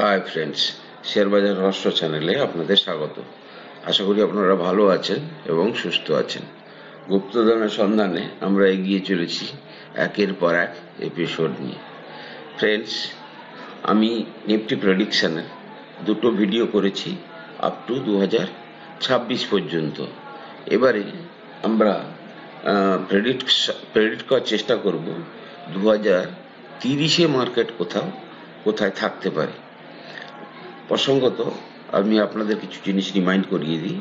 Hi friends, শেয়ারবাজার রহস্য চ্যানেলে আপনাদের স্বাগত। আশা করি আপনারা ভালো আছেন এবং সুস্থ আছেন। গুপ্তধনের সন্ধানে আমরা এগিয়ে চলেছি একের পর এক এপিসোড নিয়ে। ফ্রেন্ডস, আমি নিফটি প্রেডিকশানের দুটো ভিডিও করেছি আপ টু 2026 পর্যন্ত। এবারে আমরা প্রেডিক্ট করার চেষ্টা করব 2030-এ মার্কেট কোথায় থাকতে পারে। প্রসঙ্গত আমি আপনাদের কিছু জিনিস রিমাইন্ড করিয়ে দিই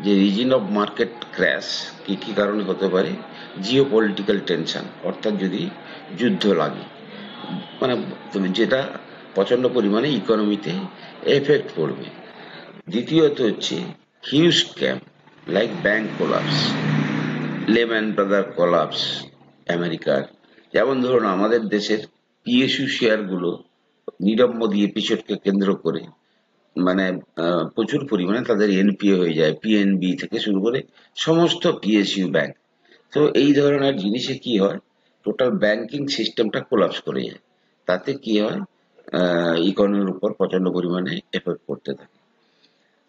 যে রিজন অফ মার্কেট ক্র্যাশ কী কী কারণে হতে পারে। জিও পলিটিক্যাল টেনশন, অর্থাৎ যদি যুদ্ধ লাগে, মানে যেটা প্রচণ্ড পরিমাণে ইকোনমিতে এফেক্ট পড়বে। দ্বিতীয়ত হচ্ছে huge scam like bank collapse, layman brother collapse আমেরিকার। যেমন ধরুন আমাদের দেশের পিএসইউ শেয়ারগুলো নীরব মোদী এপিসোডকে কেন্দ্র করে মানে প্রচুর পরিমাণে তাদের এনপিএ হয়ে যায়, পিএনবি থেকে শুরু করে সমস্ত পিএসইউ ব্যাংক। তো এই ধরনের জিনিসে কি হয়, টোটাল ব্যাংকিং সিস্টেমটা কোলাপস করে যায়। তাতে কি হয়, ইকোনমির উপর প্রচন্ড পরিমাণে এফেক্ট করতে থাকে।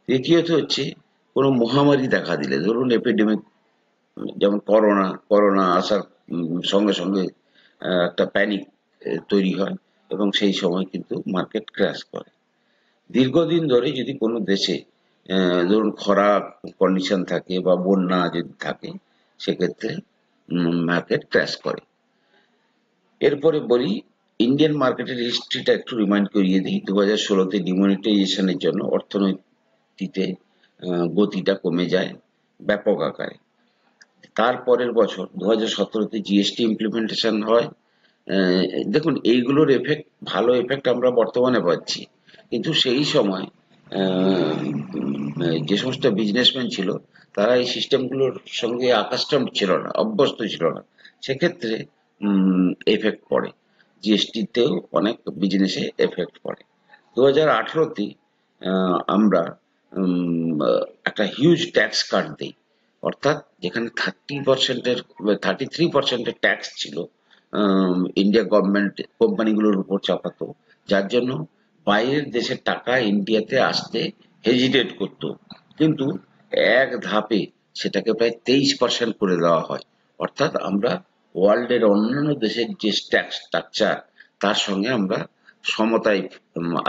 তৃতীয়ত হচ্ছে কোনো মহামারী দেখা দিলে, ধরুন এপিডেমিক, যেমন করোনা আসার সঙ্গে সঙ্গে একটা প্যানিক তৈরি হয় এবং সেই সময় কিন্তু মার্কেট ক্র্যাশ করে। দীর্ঘদিন ধরে যদি কোনো দেশে ধরুন খরা কন্ডিশন থাকে বা বন্যা যদি থাকে, সেক্ষেত্রে মার্কেট ক্র্যাশ করে। এরপরে বলি ইন্ডিয়ান মার্কেটের হিস্ট্রিটা একটু রিমাইন্ড করিয়ে দিই। 2016-তে ডিমনিটাইজেশনের জন্য অর্থনীতিতে গতিটা কমে যায় ব্যাপক আকারে। তারপরের বছর 2017-তে জিএসটি ইমপ্লিমেন্টেশন হয়। দেখুন এইগুলোর এফেক্ট, ভালো এফেক্ট আমরা বর্তমানে পাচ্ছি, কিন্তু সেই সময় যে সমস্ত বিজনেসম্যান ছিল তারা এই সিস্টেমগুলোর সঙ্গে আকাস্টম ছিল না, অভ্যস্ত ছিল না। সেক্ষেত্রে এফেক্ট পড়ে, জিএসটিতেও অনেক বিজনেসে এফেক্ট পড়ে। 2018-তে আমরা একটা হিউজ ট্যাক্স কাট দিই, অর্থাৎ যেখানে 33% ট্যাক্স ছিল ইন্ডিয়া গভর্নমেন্ট কোম্পানিগুলোর উপর চাপাতো, যার জন্য বাইরের দেশের টাকা ইন্ডিয়াতে আসতে হেজিটেট করতো। কিন্তু এক ধাপে সেটাকে প্রায় 23% করে দেওয়া হয়। অর্থাৎ আমরা ওয়ার্ল্ডের অন্যান্য দেশের যে ট্যাক্স স্ট্রাকচার তার সঙ্গে আমরা সমতায়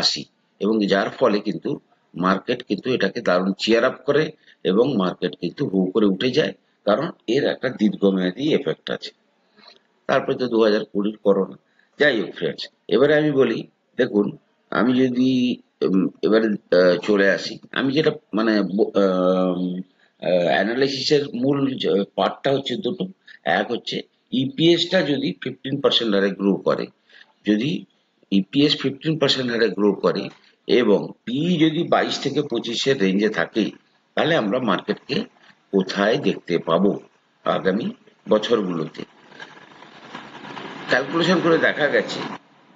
আসি, এবং যার ফলে কিন্তু মার্কেট কিন্তু এটাকে দারুণ চিয়ার আপ করে এবং মার্কেট কিন্তু হু করে উঠে যায়, কারণ এর একটা দীর্ঘমেয়াদী এফেক্ট আছে। তারপরে তো 2020-র করোনা। যাই হোক ফ্রেন্ডস, এবারে আমি বলি, দেখুন আমি যদি এবারে চলে আসি, আমি যেটা মানে অ্যানালাইসিসের মূল পার্টটা হচ্ছে দুটো। এক হচ্ছে ইপিএসটা যদি 15% হারে গ্রো করে, যদি ইপিএস 15% হারে গ্রো করে এবং পি যদি 22 থেকে 25-এর রেঞ্জে থাকে, তাহলে আমরা মার্কেটকে কোথায় দেখতে পাবো আগামী বছরগুলোতে। ক্যালকুলেশন করে দেখা গেছে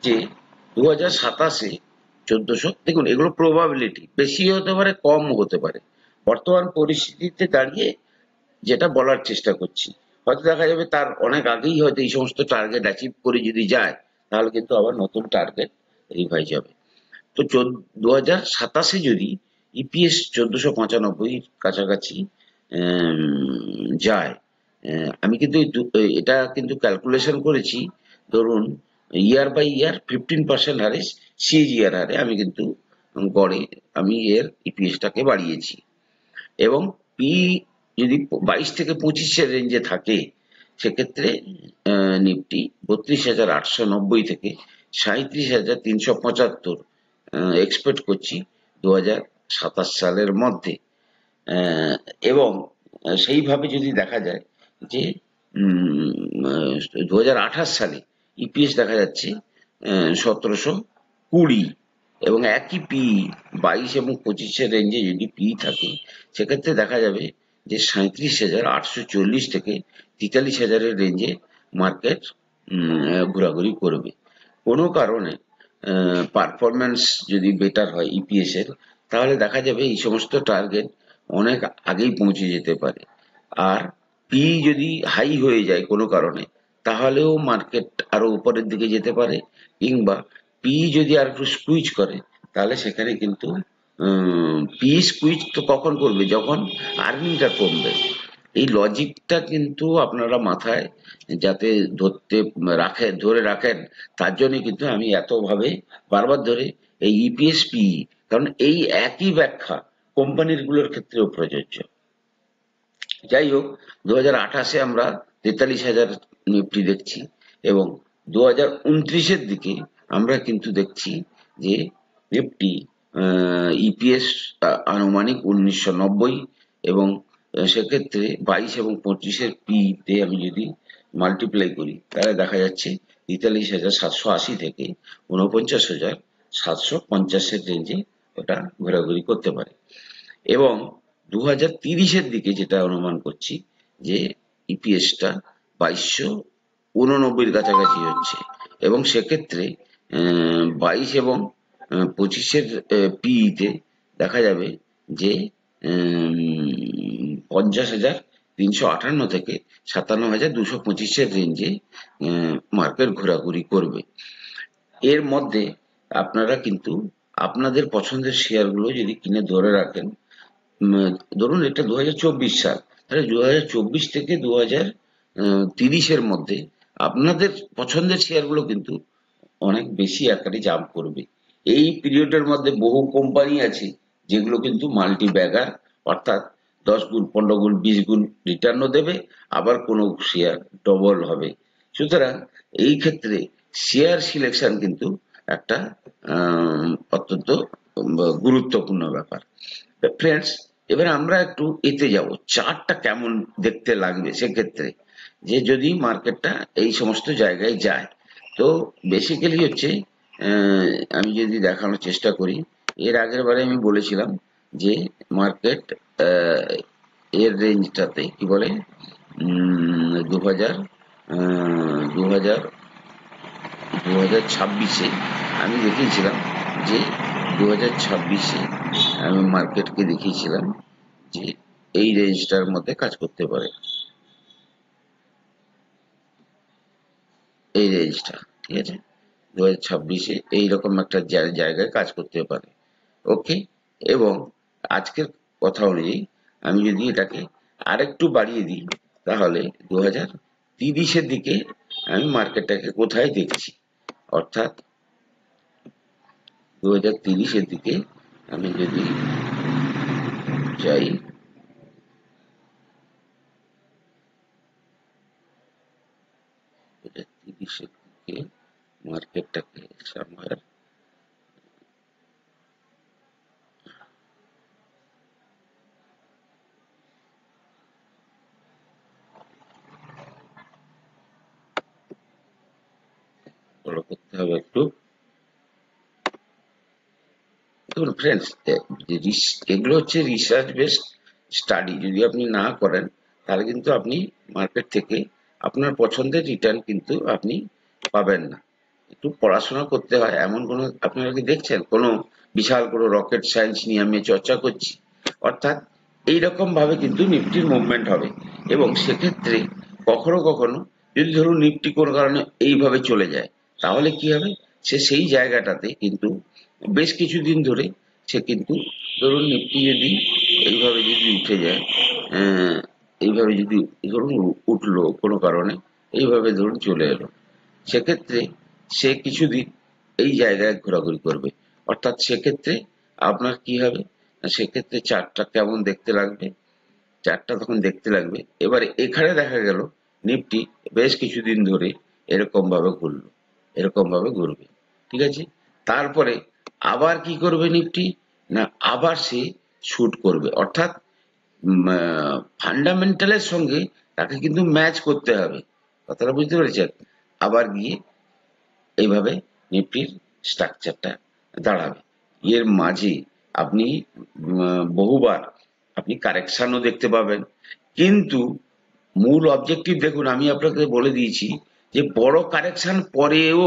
যে 2027-এ 1400, দেখুন এগুলো প্রবাবিলিটি, বেশি হতে পারে কম হতে পারে। বর্তমান পরিস্থিতিতে দাঁড়িয়ে যেটা বলার চেষ্টা করছি, হয়তো দেখা যাবে তার অনেক আগেই হয়তো এই সমস্ত টার্গেট অ্যাচিভ করে যদি যায়, তাহলে কিন্তু আবার নতুন টার্গেট রিভাইজ হবে। তো 2027-এ যদি ইপিএস 1495 কাছাকাছি যায়, আমি কিন্তু এটা কিন্তু ক্যালকুলেশন করেছি, ধরুন ইয়ার বাই ইয়ার 15% হারে, সিএজিআর হারে আমি কিন্তু গড়ে আমি এর ইপিএসটাকে বাড়িয়েছি। এবং পি যদি 22 থেকে 25-এর রেঞ্জে থাকে, সেক্ষেত্রে নিফটি 32,890 থেকে 37,375 এক্সপেক্ট করছি 2027 সালের মধ্যে। এবং সেইভাবে যদি দেখা যায় যে 2028 সালে ইপিএস দেখা যাচ্ছে 1720, এবং একই পি 22 এবং 25-এর রেঞ্জে যদি পি থাকে, সেক্ষেত্রে দেখা যাবে যে 37,840 থেকে 43,000-এর রেঞ্জে মার্কেট ঘোরাঘুরি করবে। কোনো কারণে পারফরমেন্স যদি বেটার হয় ইপিএস এর, তাহলে দেখা যাবে এই সমস্ত টার্গেট অনেক আগেই পৌঁছে যেতে পারে। আর পি যদি হাই হয়ে যায় কোনো কারণে, তাহলেও মার্কেট আরো উপরের দিকে যেতে পারে, কিংবা পি যদি আর একটু স্কুইজ করে, তাহলে সেখানে কিন্তু পি স্কুইজ তো কখন করবে, যখন আর্নিংটা কমবে। এই লজিকটা কিন্তু আপনারা মাথায় যাতে ধরে রাখেন, তার জন্য কিন্তু আমি এতভাবে বারবার ধরে এই ইপিএস পিই, কারণ এই একই ব্যাখ্যা কোম্পানির গুলোর ক্ষেত্রেও প্রযোজ্য। যাই হোক, 2028-এ আমরা 43,000 নিফটি দেখছি, এবং 2029-এর দিকে আমরা কিন্তু দেখছি যে নিফটি ইপিএস আনুমানিক 1990, এবং সেক্ষেত্রে 22 এবং 25-এর পি তে আমি যদি মাল্টিপ্লাই করি, তাহলে দেখা যাচ্ছে 43,780 থেকে 49,750-এর রেঞ্জে ওটা ঘোরাঘুরি করতে পারে। এবং 2030-এর দিকে যেটা অনুমান করছি, যে ইপিএসটা 2289-র কাছাকাছি হচ্ছে, এবং সেক্ষেত্রে 22 এবং 25-এর পিইতে দেখা যাবে যে 50,358 থেকে 57,225-এর রেঞ্জে মার্কেট ঘোরাঘুরি করবে। এর মধ্যে আপনারা কিন্তু আপনাদের পছন্দের শেয়ারগুলো যদি কিনে ধরে রাখেন, ধরুন এটা 2024 সাল, তাহলে 2024 থেকে 2030-এর মধ্যে আপনাদের পছন্দের শেয়ারগুলো কিন্তু অনেক বেশি আকারে জাম্প করবে। এই পিরিয়ডের মধ্যে বহু কোম্পানি আছে যেগুলো কিন্তু মাল্টি ব্যাগার, অর্থাৎ 10 গুণ, 15 গুণ, 20 গুণ রিটার্নও দেবে, আবার কোনো শেয়ার ডবল হবে। সুতরাং এই ক্ষেত্রে শেয়ার সিলেকশন কিন্তু একটা অত্যন্ত গুরুত্বপূর্ণ ব্যাপার। ফ্রেন্ডস, এবার আমরা একটু এতে যাব, চার্টটা কেমন দেখতে লাগবে সেক্ষেত্রে, যে যদি মার্কেটটা এই সমস্ত জায়গায় যায়। তো বেসিক্যালি হচ্ছে, আমি যদি দেখানোর চেষ্টা করি, এর আগের বারে আমি বলেছিলাম যে মার্কেট এর রেঞ্জটাতে কি বলে, 2026-এ আমি দেখিয়েছিলাম যে 2026-এ আমি মার্কেটকে দেখিয়েছিলাম যে এই রেঞ্জটার মধ্যে কাজ করতে পারে, এই রেঞ্জটা, ঠিক আছে, 2026-এ এইরকম একটা জায়গায় কাজ করতে পারে। ওকে, এবং আজকের কথা অনুযায়ী আমি যদি এটাকে আরেকটু বাড়িয়ে দিই, তাহলে 2030-এর দিকে আমি মার্কেটটাকে কোথায় দেখছি, অর্থাৎ 2030-এর দিকে আমি যদি যাই, 2030-এর দিকে মার্কেটটাকে সামহার ফলো করতে হবে একটু। দেখুন ফ্রেন্ডস, এগুলো হচ্ছে রিসার্চ বেসড স্টাডি। যদি আপনি না করেন, তাহলে কিন্তু আপনি মার্কেট থেকে আপনার পছন্দের রিটার্ন কিন্তু আপনি পাবেন না। একটু পড়াশোনা করতে হয়। এমন কোনো, আপনারা কি দেখছেন কোনো বিশাল কোনো রকেট সায়েন্স নিয়ে আমি চর্চা করছি? অর্থাৎ এইরকম ভাবে কিন্তু নিফটির মুভমেন্ট হবে, এবং সেক্ষেত্রে কখনো কখনো যদি ধরুন নিফটি কোনো কারণে এইভাবে চলে যায়, তাহলে কি হবে, সে সেই জায়গাটাতে কিন্তু বেশ কিছুদিন ধরে সে কিন্তু, ধরুন নিফটি যদি এইভাবে যদি উঠে যায়, আহ, এইভাবে যদি ধরুন উঠলো কোনো কারণে, এইভাবে ধরুন চলে এলো, সেক্ষেত্রে সে কিছুদিন এই জায়গায় ঘোরাঘুরি করবে। অর্থাৎ সেক্ষেত্রে আপনার কি হবে, না সেক্ষেত্রে চার্টটা কেমন দেখতে লাগবে, চার্টটা তখন দেখতে লাগবে, এবারে এখানে দেখা গেল নিফটি বেশ কিছুদিন ধরে এরকম ভাবে ঘুরলো, এরকম ভাবে ঘুরবে, ঠিক আছে। তারপরে আবার কি করবে নিফটি, না আবার সে শুট করবে, অর্থাৎ ফান্ডামেন্টালের সঙ্গে তাকে কিন্তু ম্যাচ করতে হবে। কথাটা বুঝতে পেরেছেন? আবার গিয়ে এইভাবে নিফটির স্ট্রাকচারটা দাঁড়াবে। এর মাঝে আপনি বহুবার আপনি কারেকশনও দেখতে পাবেন, কিন্তু মূল অবজেক্টিভ দেখুন, আমি আপনাকে বলে দিয়েছি যে বড় কারেকশন পরেও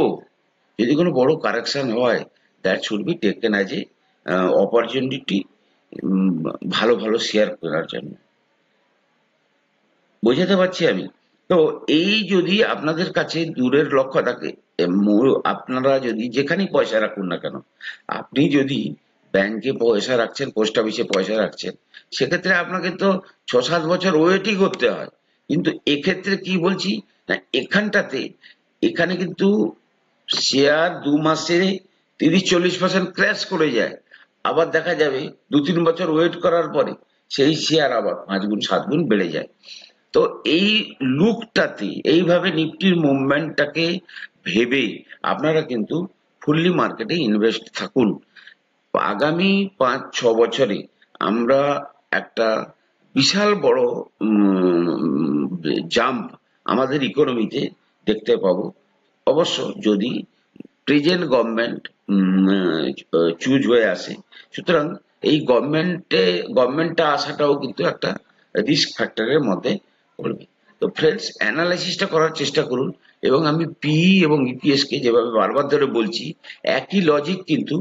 যদি কোনো বড় কারেকশন হয়, that should be taken as a opportunity, ভালো ভালো শেয়ার কেনার জন্য। বোঝাতে পারছি আমি? তো এই যদি আপনাদের কাছে দূরের লক্ষ্য থাকে, আপনারা যদি যেখানেই পয়সা রাখুন না কেন, আপনি যদি ব্যাংকে পয়সা রাখছেন, পোস্ট অফিসে পয়সা রাখছেন, সেক্ষেত্রে আপনাকে তো 6-7 বছর ওয়েটই করতে হয়। কিন্তু এক্ষেত্রে কি বলছি না, এখানে কিন্তু শেয়ার 2 মাসে 30-40% ক্র্যাশ করে যায়। আবার দেখা যাবে 2-3 বছর ওয়েট করার পরে সেই শেয়ার আবার 5 গুণ 7 গুণ বেড়ে যায়। তো এই লুকটাতে এইভাবে নিফটির মুভমেন্টটাকে ভেবে আপনারা কিন্তু ফুললি মার্কেটে ইনভেস্ট থাকুন। আগামী 5-6 বছরে আমরা একটা বিশাল বড় জাম্প আমাদের ইকোনমিতে দেখতে পাবো, অবশ্য যদি প্রেজেন্ট গভর্নমেন্ট চুজ হয়ে আসে। সুতরাং এই গভর্নমেন্টটা আসাটাও কিন্তু একটা রিস্ক ফ্যাক্টরের মধ্যে পড়বে। তো ফ্রেন্ডস, অ্যানালাইসিসটা করার চেষ্টা করুন, এবং আমি পিই এবং ইপিএস কে যেভাবে বারবার ধরে বলছি, একই লজিক কিন্তু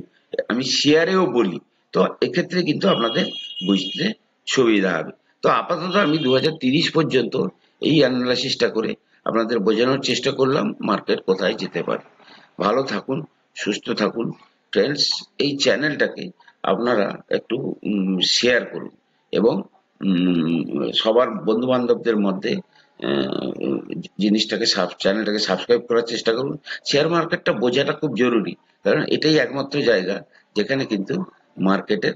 আমি শেয়ারেও বলি। তো এক্ষেত্রে কিন্তু আপনাদের বুঝতে সুবিধা হবে। তো আপাতত আমি 2030 পর্যন্ত এই অ্যানালাইসিসটা করে আপনাদের বোঝানোর চেষ্টা করলাম মার্কেট কোথায় যেতে পারে। ভালো থাকুন, সুস্থ থাকুন। ফ্রেন্ডস, এই চ্যানেলটাকে আপনারা একটু শেয়ার করুন, এবং সবার বন্ধু বান্ধবদের মধ্যে চ্যানেলটাকে সাবস্ক্রাইব করার চেষ্টা করুন। শেয়ার মার্কেটটা বোঝাটা খুব জরুরি, কারণ এটাই একমাত্র জায়গা যেখানে কিন্তু মার্কেটের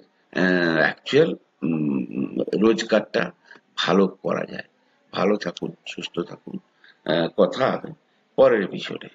অ্যাকচুয়াল রোজগারটা ভালো করা যায়। ভালো থাকুন, সুস্থ থাকুন। কথা হবে পরের এপিসোডে।